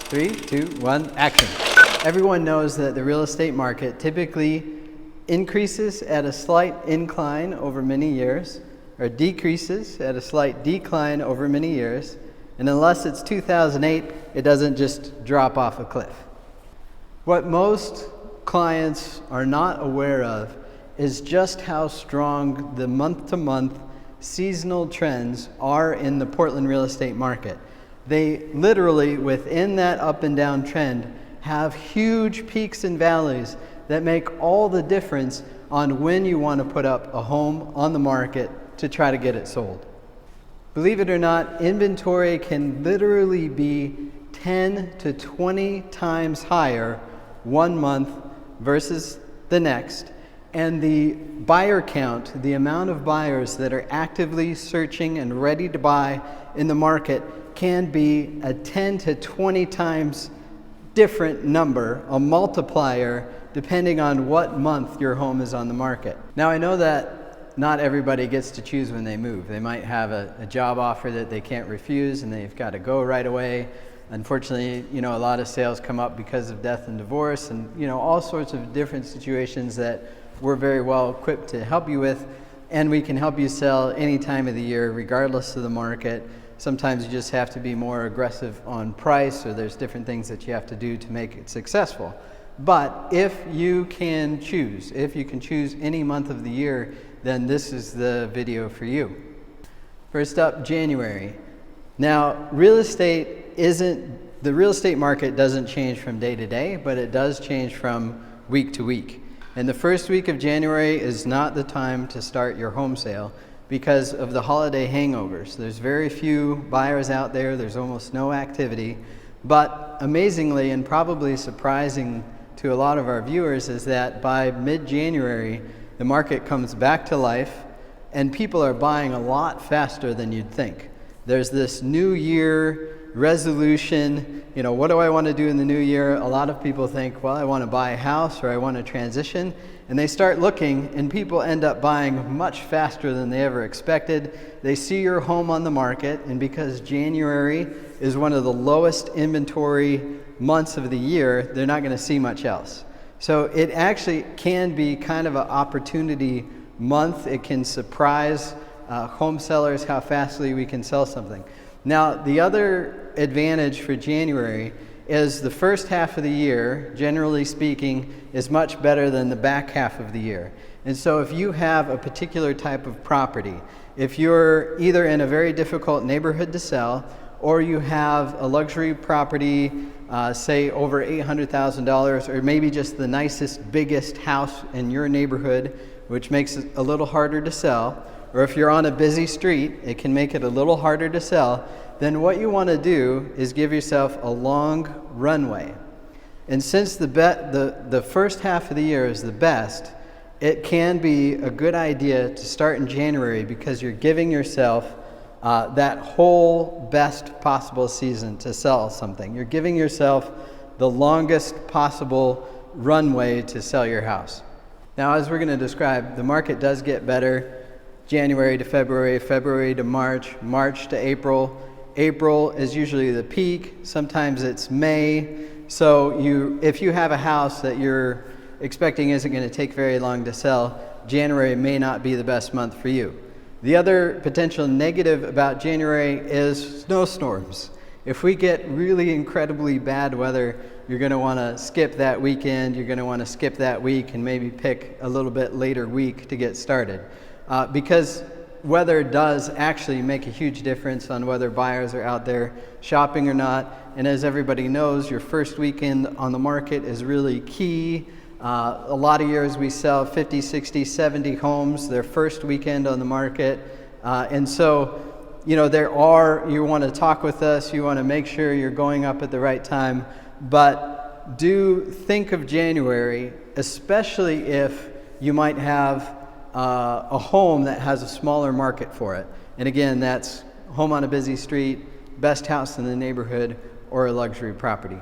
3, 2, 1, action. Everyone knows that the real estate market typically increases at a slight incline over many years, or decreases at a slight decline over many years, and unless it's 2008, it doesn't just drop off a cliff. What most clients are not aware of is just how strong the month-to-month seasonal trends are in the Portland real estate market. They literally, within that up and down trend, have huge peaks and valleys that make all the difference on when you want to put up a home on the market to try to get it sold. Believe it or not, inventory can literally be 10 to 20 times higher one month versus the next, and the buyer count, the amount of buyers that are actively searching and ready to buy in the market, can be a 10 to 20 times different number, a multiplier, depending on what month your home is on the market. Now, I know that not everybody gets to choose when they move. They might have a job offer that they can't refuse and they've got to go right away. Unfortunately, a lot of sales come up because of death and divorce and, all sorts of different situations that we're very well equipped to help you with, and we can help you sell any time of the year, regardless of the market. Sometimes you just have to be more aggressive on price, or there's different things that you have to do to make it successful. But if you can choose any month of the year, then this is the video for you. First up, January. Now, the real estate market doesn't change from day to day, but it does change from week to week. And the first week of January is not the time to start your home sale because of the holiday hangovers. There's very few buyers out there, there's almost no activity, but amazingly and probably surprising to a lot of our viewers is that by mid-January, the market comes back to life and people are buying a lot faster than you'd think. There's this new year resolution, what do I want to do in the new year? A lot of people think, well, I want to buy a house or I want to transition. And they start looking and people end up buying much faster than they ever expected. They see your home on the market, and because January is one of the lowest inventory months of the year, they're not going to see much else. So it actually can be kind of an opportunity month. It can surprise home sellers how fastly we can sell something. Now, the other advantage for January is the first half of the year, generally speaking, is much better than the back half of the year. And so if you have a particular type of property, if you're either in a very difficult neighborhood to sell, or you have a luxury property, say over $800,000, or maybe just the nicest, biggest house in your neighborhood, which makes it a little harder to sell, or if you're on a busy street, it can make it a little harder to sell, then what you want to do is give yourself a long runway. And since the first half of the year is the best, it can be a good idea to start in January because you're giving yourself that whole best possible season to sell something. You're giving yourself the longest possible runway to sell your house. Now, as we're going to describe, the market does get better January to February, February to March, March to April. April is usually the peak. Sometimes it's May. So if you have a house that you're expecting isn't going to take very long to sell, January may not be the best month for you. The other potential negative about January is snowstorms. If we get really incredibly bad weather, you're going to want to skip that weekend, you're going to want to skip that week and maybe pick a little bit later week to get started. Because weather does actually make a huge difference on whether buyers are out there shopping or not. And as everybody knows, your first weekend on the market is really key. A lot of years we sell 50, 60, 70 homes their first weekend on the market. And so, you want to talk with us, you want to make sure you're going up at the right time. But do think of January, especially if you might have a home that has a smaller market for it. And again, that's home on a busy street, best house in the neighborhood, or a luxury property.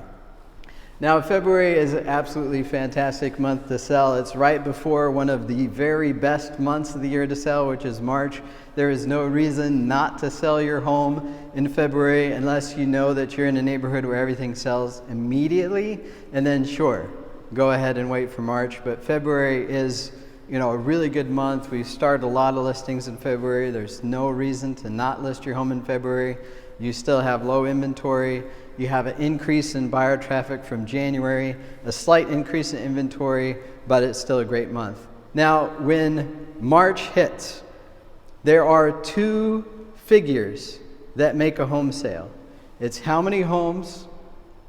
Now, February is an absolutely fantastic month to sell. It's right before one of the very best months of the year to sell, which is March. There is no reason not to sell your home in February unless you know that you're in a neighborhood where everything sells immediately, and then sure, go ahead and wait for March. But February is, a really good month. We start a lot of listings in February. There's no reason to not list your home in February. You still have low inventory. You have an increase in buyer traffic from January, a slight increase in inventory, but it's still a great month. Now, when March hits, there are two figures that make a home sale. It's how many homes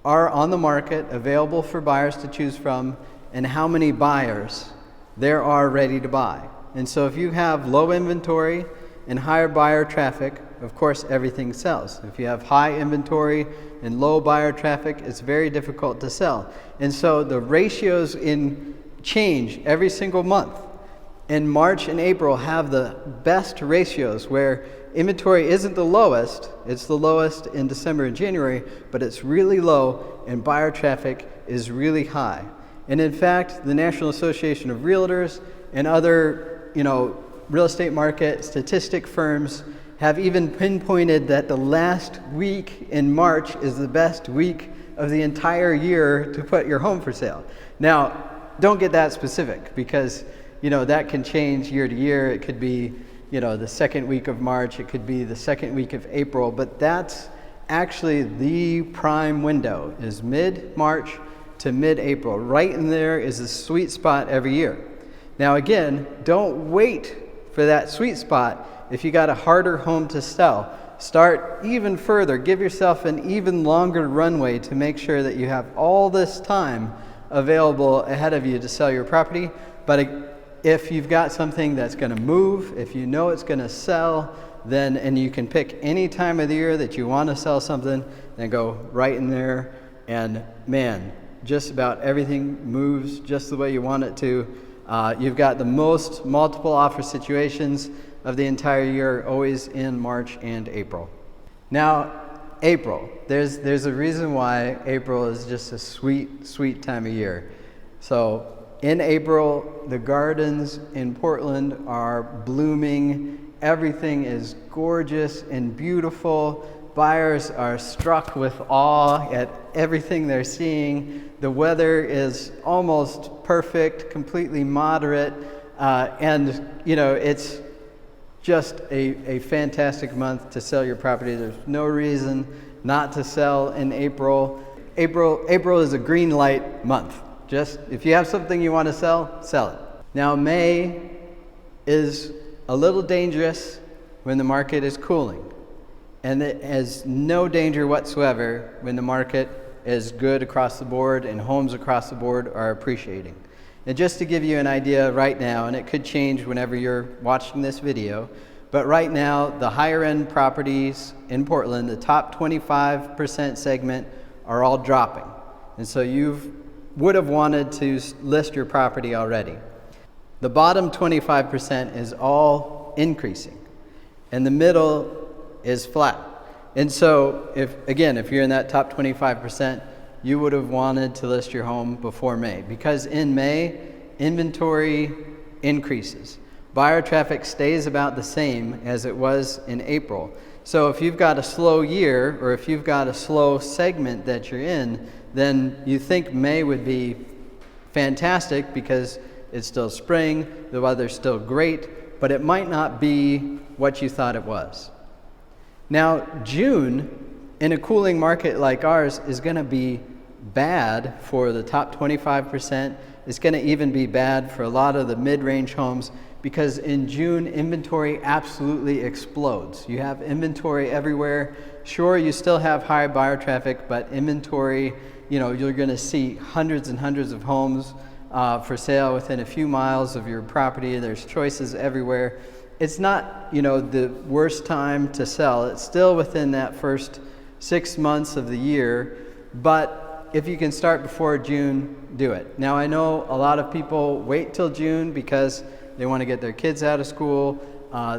are on the market available for buyers to choose from, and how many buyers there are ready to buy. And so if you have low inventory and higher buyer traffic, of course everything sells. If you have high inventory and low buyer traffic, it's very difficult to sell. And so the ratios change every single month. And March and April have the best ratios where inventory isn't the lowest, it's the lowest in December and January, but it's really low and buyer traffic is really high. And in fact, the National Association of Realtors and other, real estate market statistic firms have even pinpointed that the last week in March is the best week of the entire year to put your home for sale. Now, don't get that specific because, that can change year to year. It could be, the second week of March, it could be the second week of April, but that's actually the prime window is mid-March to mid-April. Right in there is the sweet spot every year. Now again, don't wait for that sweet spot. If you got a harder home to sell, start even further. Give yourself an even longer runway to make sure that you have all this time available ahead of you to sell your property. But if you've got something that's going to move, if you know it's going to sell, and you can pick any time of the year that you want to sell something, then go right in there. And man, just about everything moves just the way you want it to. You've got the most multiple offer situations of the entire year, always in March and April. Now, April. There's a reason why April is just a sweet, sweet time of year. So in April, the gardens in Portland are blooming. Everything is gorgeous and beautiful. Buyers are struck with awe at everything they're seeing. The weather is almost perfect, completely moderate, and it's just a fantastic month to sell your property. There's no reason not to sell in April. April is a green light month. Just if you have something you want to sell, sell it. Now May is a little dangerous when the market is cooling. And it has no danger whatsoever when the market is good across the board and homes across the board are appreciating. And just to give you an idea right now, and it could change whenever you're watching this video, but right now the higher end properties in Portland, the top 25% segment, are all dropping. And so you would have wanted to list your property already. The bottom 25% is all increasing, and the middle is flat. And so if you're in that top 25%, you would have wanted to list your home before May, because in May, inventory increases. Buyer traffic stays about the same as it was in April. So if you've got a slow year, or if you've got a slow segment that you're in, then you think May would be fantastic because it's still spring, the weather's still great, but it might not be what you thought it was. Now, June, in a cooling market like ours, is going to be bad for the top 25%. It's going to even be bad for a lot of the mid-range homes because in June, inventory absolutely explodes. You have inventory everywhere. Sure, you still have high buyer traffic, but inventory, you're going to see hundreds and hundreds of homes for sale within a few miles of your property. There's choices everywhere. It's not, the worst time to sell. It's still within that first 6 months of the year, but if you can start before June, do it. Now, I know a lot of people wait till June because they want to get their kids out of school.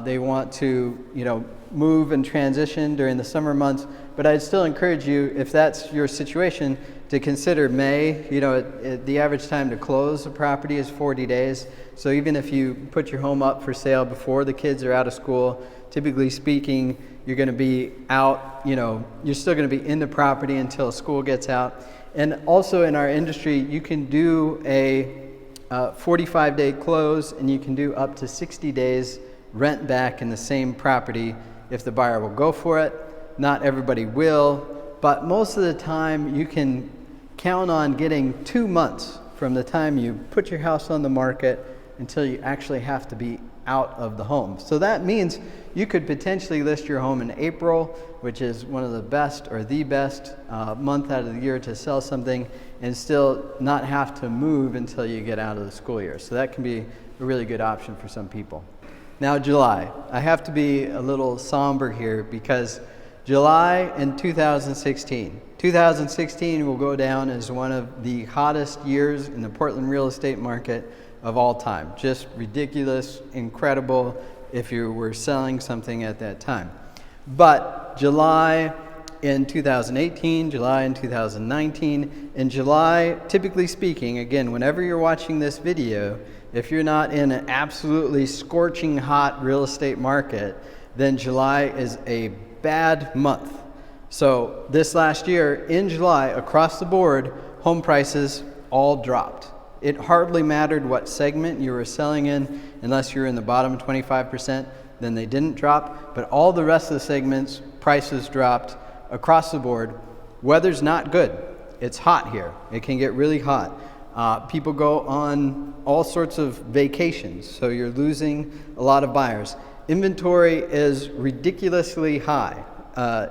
They want to, move and transition during the summer months. But I'd still encourage you, if that's your situation, to consider May. The average time to close a property is 40 days. So even if you put your home up for sale before the kids are out of school, typically speaking, you're going to be out, you're still going to be in the property until school gets out. And also in our industry, you can do a 45-day close, and you can do up to 60 days rent back in the same property if the buyer will go for it. Not everybody will, but most of the time you can count on getting 2 months from the time you put your house on the market until you actually have to be out of the home. So that means you could potentially list your home in April, which is one of the best or the best month out of the year to sell something, and still not have to move until you get out of the school year. So that can be a really good option for some people. Now July. I have to be a little somber here because July in 2016. 2016 will go down as one of the hottest years in the Portland real estate market of all time. Just ridiculous, incredible if you were selling something at that time. But July in 2018, July in 2019, and July, typically speaking, again, whenever you're watching this video, if you're not in an absolutely scorching hot real estate market, then July is a bad month. So this last year, in July, across the board, home prices all dropped. It hardly mattered what segment you were selling in, unless you're in the bottom 25%, then they didn't drop. But all the rest of the segments, prices dropped across the board. Weather's not good. It's hot here. It can get really hot. People go on all sorts of vacations, so you're losing a lot of buyers. Inventory is ridiculously high.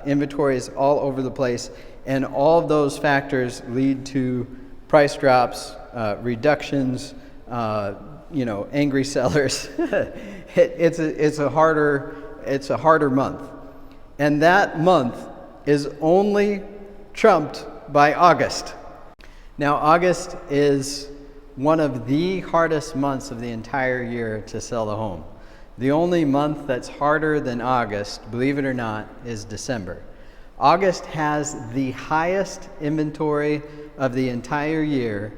Inventory is all over the place, and all of those factors lead to price drops, reductions, angry sellers. It's a harder month, and that month is only trumped by August. Now, August is one of the hardest months of the entire year to sell a home. The only month that's harder than August, believe it or not, is December. August has the highest inventory of the entire year,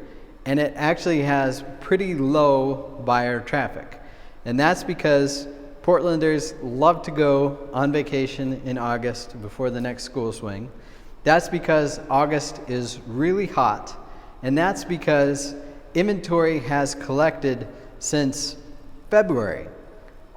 and it actually has pretty low buyer traffic. And that's because Portlanders love to go on vacation in August before the next school swing. That's because August is really hot, and that's because inventory has collected since February.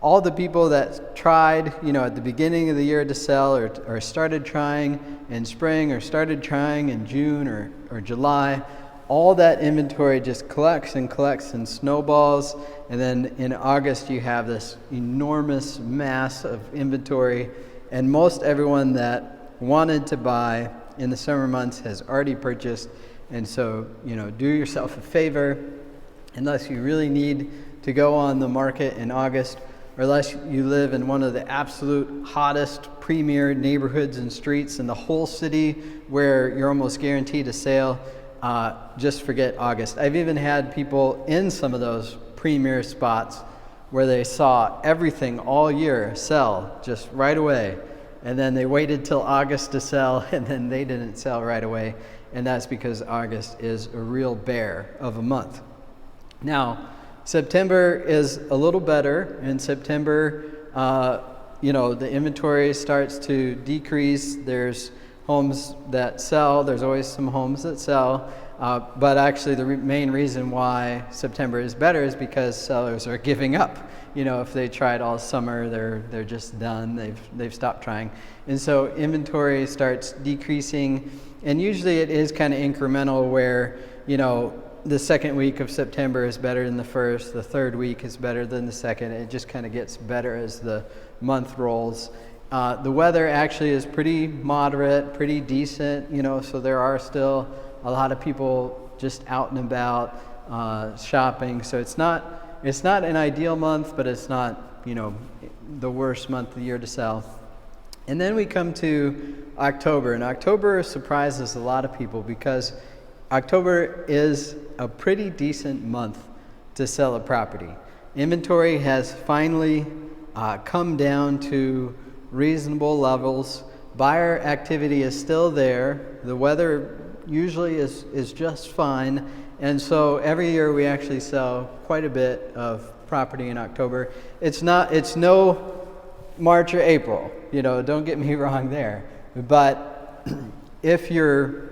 All the people that tried, at the beginning of the year to sell or started trying in spring or started trying in June or July, all that inventory just collects and snowballs. And then in August, you have this enormous mass of inventory. And most everyone that wanted to buy in the summer months has already purchased. And so, do yourself a favor, unless you really need to go on the market in August, or unless you live in one of the absolute hottest premier neighborhoods and streets in the whole city where you're almost guaranteed a sale, just forget August. I've even had people in some of those premier spots where they saw everything all year sell just right away, and then they waited till August to sell, and then they didn't sell right away, and that's because August is a real bear of a month. Now, September is a little better. In September, the inventory starts to decrease. There's homes that sell. There's always some homes that sell. But actually, the main reason why September is better is because sellers are giving up. If they tried all summer, they're just done. They've stopped trying. And so inventory starts decreasing. And usually it is kind of incremental where, the second week of September is better than the first, the third week is better than the second. It just kind of gets better as the month rolls. The weather actually is pretty moderate, pretty decent, so there are still a lot of people just out and about shopping. So it's not an ideal month, but it's not, the worst month of the year to sell. And then we come to October, and October surprises a lot of people because October is a pretty decent month to sell a property. Inventory has finally come down to reasonable levels. Buyer activity is still there. The weather usually is just fine. And so every year we actually sell quite a bit of property in October. It's no March or April, don't get me wrong there. But if you're,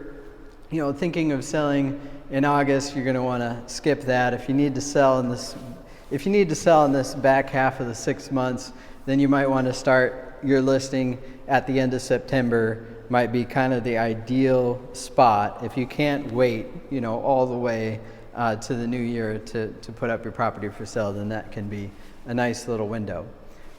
thinking of selling in August, you're going to want to skip that. If you need to sell in this back half of the 6 months, then you might want to start your listing at the end of September. Might be kind of the ideal spot if you can't wait, all the way to the new year to put up your property for sale. Then that can be a nice little window.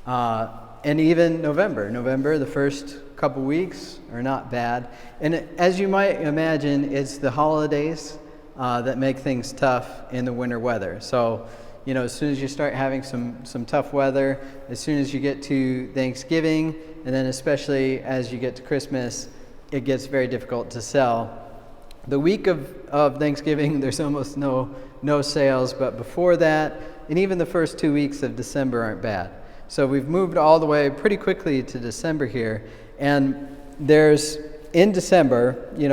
And even November, the first couple weeks are not bad. And as you might imagine, it's the holidays that make things tough in the winter weather. So, as soon as you start having some tough weather, as soon as you get to Thanksgiving, and then especially as you get to Christmas, it gets very difficult to sell. The week of Thanksgiving, there's almost no sales, but before that, and even the first 2 weeks of December aren't bad. So we've moved all the way pretty quickly to December here, and in December, you're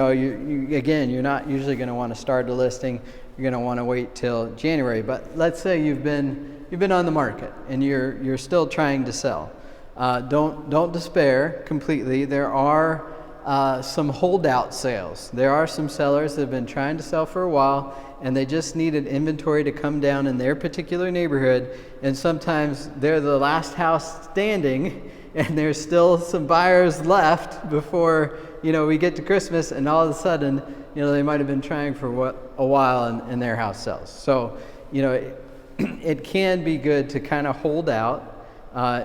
not usually going to want to start a listing. You're going to want to wait till January. But let's say you've been on the market and you're still trying to sell. Don't despair completely. There are some holdout sales. There are some sellers that have been trying to sell for a while, and they just needed inventory to come down in their particular neighborhood. And sometimes they're the last house standing, and there's still some buyers left before we get to Christmas, and all of a sudden they might have been trying for a while and their house sells. So it can be good to kind of hold out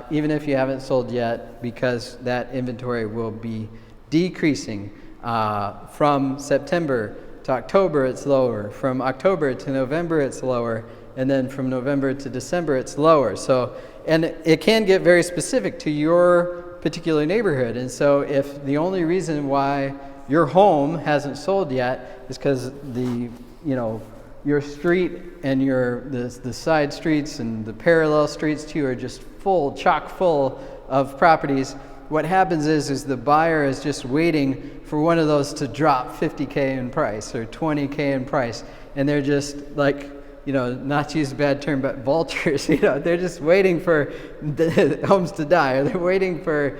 even if you haven't sold yet, because that inventory will be decreasing. From September to October it's lower, from October to November it's lower, and then from November to December it's lower. So, and it can get very specific to your particular neighborhood. And so if the only reason why your home hasn't sold yet is because your street and the side streets and the parallel streets to you are just chock full of properties, what happens is the buyer is just waiting for one of those to drop 50K in price or 20K in price, and they're just like, not to use a bad term, but vultures. They're just waiting for the homes to die, or they're waiting for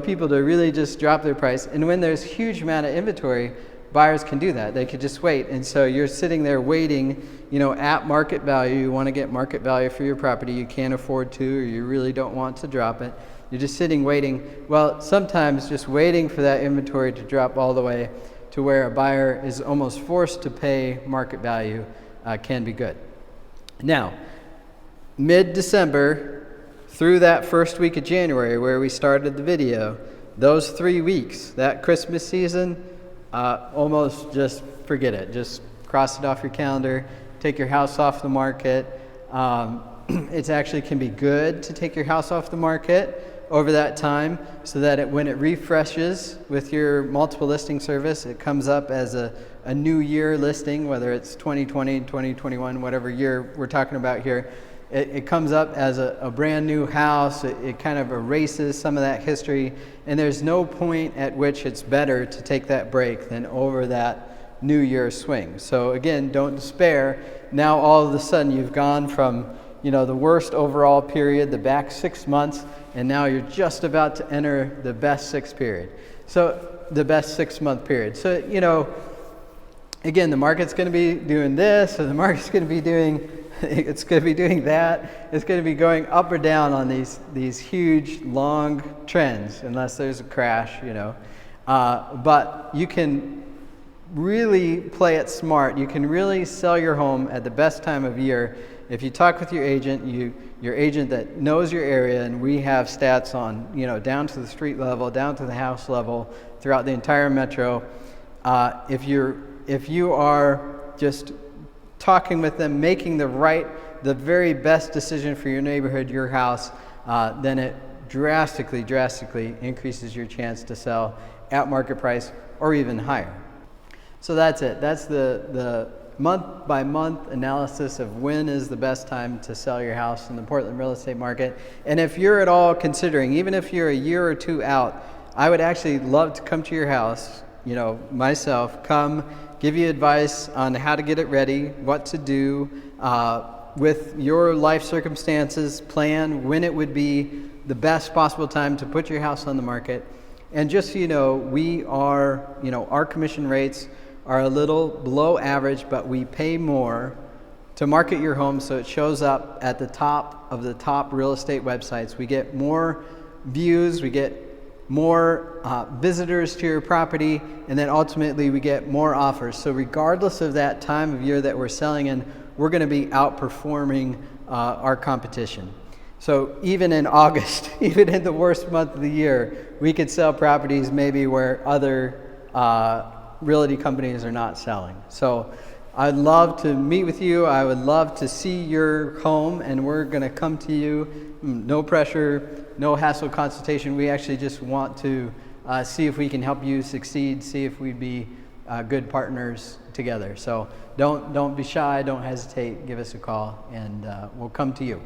people to really just drop their price. And when there's huge amount of inventory, buyers can do that. They could just wait. And so you're sitting there waiting, at market value. You want to get market value for your property. You can't afford to, or you really don't want to drop it. You're just sitting waiting. Well, sometimes just waiting for that inventory to drop all the way to where a buyer is almost forced to pay market value can be good. Now, mid-December through that first week of January where we started the video, those 3 weeks, that Christmas season, almost just forget it. Just cross it off your calendar, take your house off the market. It actually can be good to take your house off the market over that time, so that when it refreshes with your multiple listing service, it comes up as a new year listing, whether it's 2020, 2021, whatever year we're talking about here. It comes up as a brand new house. It kind of erases some of that history, and there's no point at which it's better to take that break than over that new year swing. So again, don't despair. Now all of a sudden you've gone from the worst overall period, the back 6 months, and now you're just about to enter the best the best 6 month period. So, again, the market's going to be doing this, or the market's going to be doing, it's going to be doing that. It's going to be going up or down on these huge, long trends, unless there's a crash, But you can really play it smart. You can really sell your home at the best time of year. If you talk with your agent, your agent that knows your area, and we have stats on, down to the street level, down to the house level, throughout the entire metro. If you are just talking with them, making the very best decision for your neighborhood, your house, then it drastically increases your chance to sell at market price or even higher. So that's it. That's the month by month analysis of when is the best time to sell your house in the Portland real estate market. And if you're at all considering, even if you're a year or two out, I would actually love to come to your house, myself, come give you advice on how to get it ready, what to do with your life circumstances, plan when it would be the best possible time to put your house on the market. And just so you know, we are, our commission rates are a little below average, but we pay more to market your home so it shows up at the top of the top real estate websites. We get more views, we get more visitors to your property, and then ultimately we get more offers. So regardless of that time of year that we're selling in, we're going to be outperforming our competition. So even in August, even in the worst month of the year, we could sell properties maybe where other realty companies are not selling. So I'd love to meet with you. I would love to see your home, and we're going to come to you. No pressure, no hassle consultation. We actually just want to see if we can help you succeed, see if we'd be good partners together. So don't be shy, don't hesitate, give us a call, and we'll come to you.